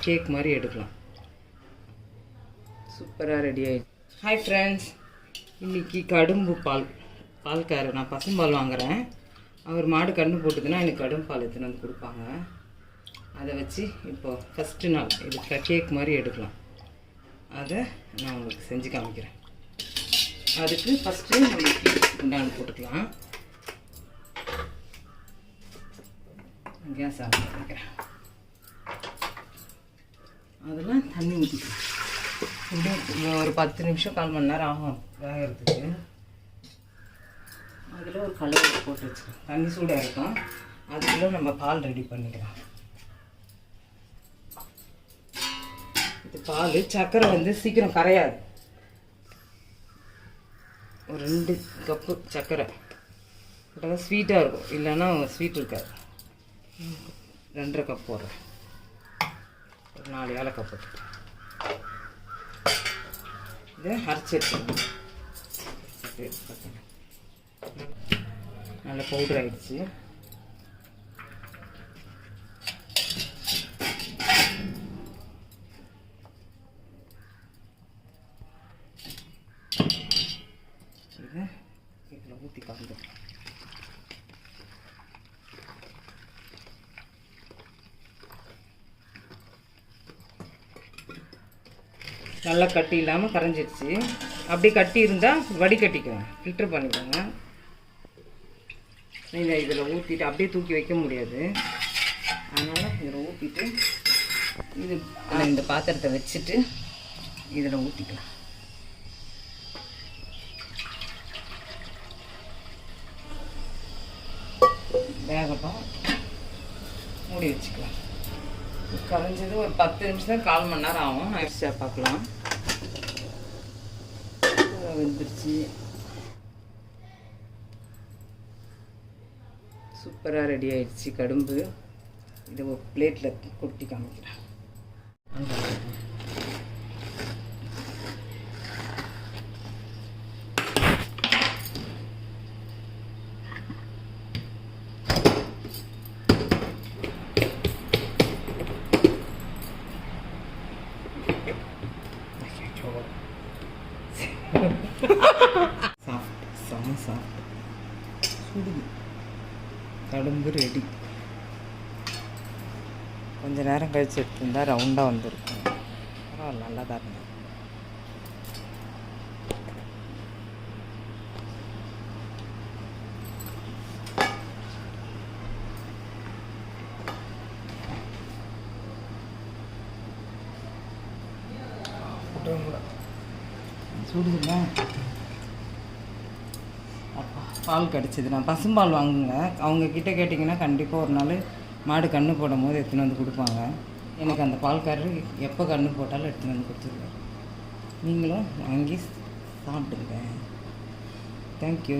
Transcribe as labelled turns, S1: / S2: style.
S1: Cake மாதிரி எடுக்கலாம். சூப்பராக ரெடி ஆகிடுச்சு. ஹாய் ஃப்ரெண்ட்ஸ், இன்றைக்கி கடும்பு பால்காரர், நான் பசும்பால் வாங்குகிறேன். அவர் மாடு கண்ணு போட்டுதுன்னா எனக்கு கடும்பு பால் எடுத்துன்னு வந்து கொடுப்பாங்க. அதை வச்சு இப்போது ஃபஸ்ட்டு நாள் இது கேக் மாதிரி எடுக்கலாம். அதை நான் உங்களுக்கு செஞ்சு காமிக்கிறேன். அதுக்கு ஃபஸ்ட்டு நம்ம குண்டான் போட்டுக்கலாம். கேஸ் ஆன் பண்ணிக்கிறேன். அதெல்லாம் தண்ணி ஊற்றிக்கலாம். இப்படியே ஒரு 10 நிமிஷம் 1/4 மணி நேரம் ஆகும் வேகிறதுக்கு. அதில் ஒரு கலவை போட்டு வச்சுக்கலாம். தண்ணி சூடாக இருக்கும். அதுக்குள்ளே நம்ம பால் ரெடி பண்ணிக்கலாம். இது பால் சர்க்கரை வந்து சீக்கிரம் கரையாது. ஒரு 2 கப்பு சர்க்கரை போட்டால் ஸ்வீட்டாக இருக்கும், இல்லைன்னா ஸ்வீட் இருக்காது. 2.5 கப் போடுறேன். ஒரு 4 ஏலக்காய் போட்டு இதை அரைச்சி எடுத்துக்கணும். நல்ல பவுடர் ஆகிடுச்சு. இதை இதில் ஊற்றி கலந்துக்கலாம். நல்லா கட்டி இல்லாமல் கரைஞ்சிடுச்சு. அப்படி கட்டி இருந்தால் வடிகட்டிக்குவேன், ஃபில்டர் பண்ணிக்கோங்க. இதை இதில் ஊற்றிட்டு அப்படியே தூக்கி வைக்க முடியாது. அதனால் இதில் ஊற்றிட்டு இது இந்த பாத்திரத்தை வச்சுட்டு இதில் ஊற்றிக்கலாம். வேகட்டும், மூடி வச்சுக்கலாம். கரைஞ்சது ஒரு 10 நிமிஷம் 1/4 மணி நேரம் ஆகும். அரிசியா பார்க்கலாம். வெந்துருச்சு. சூப்பராக ரெடி ஆயிடுச்சு கடும்பு. இதை ஒரு பிளேட்டில் கொட்டி காமிக்கிறேன். கடும்பு ரெடி. கொஞ்சம் நேரம் கழிச்சு எடுத்துருந்தா ரவுண்டாக வந்துருக்கும். பரவாயில்ல, நல்லா தான் இருந்தது. சுடுதுல்ல, பால் கிடச்சிது. நான் பசும்பால் வாங்குங்க. அவங்கக்கிட்ட கேட்டிங்கன்னா கண்டிப்பாக ஒரு நாள் மாடு கன்று போடும் போது எடுத்துன்னு வந்து கொடுப்பாங்க. எனக்கு அந்த பால்காரர் எப்போ கன்று போட்டாலும் எடுத்துன்னு வந்து கொடுத்துருவாரு. நீங்களும் வாங்கி சாப்பிடுங்க. தேங்க்யூ.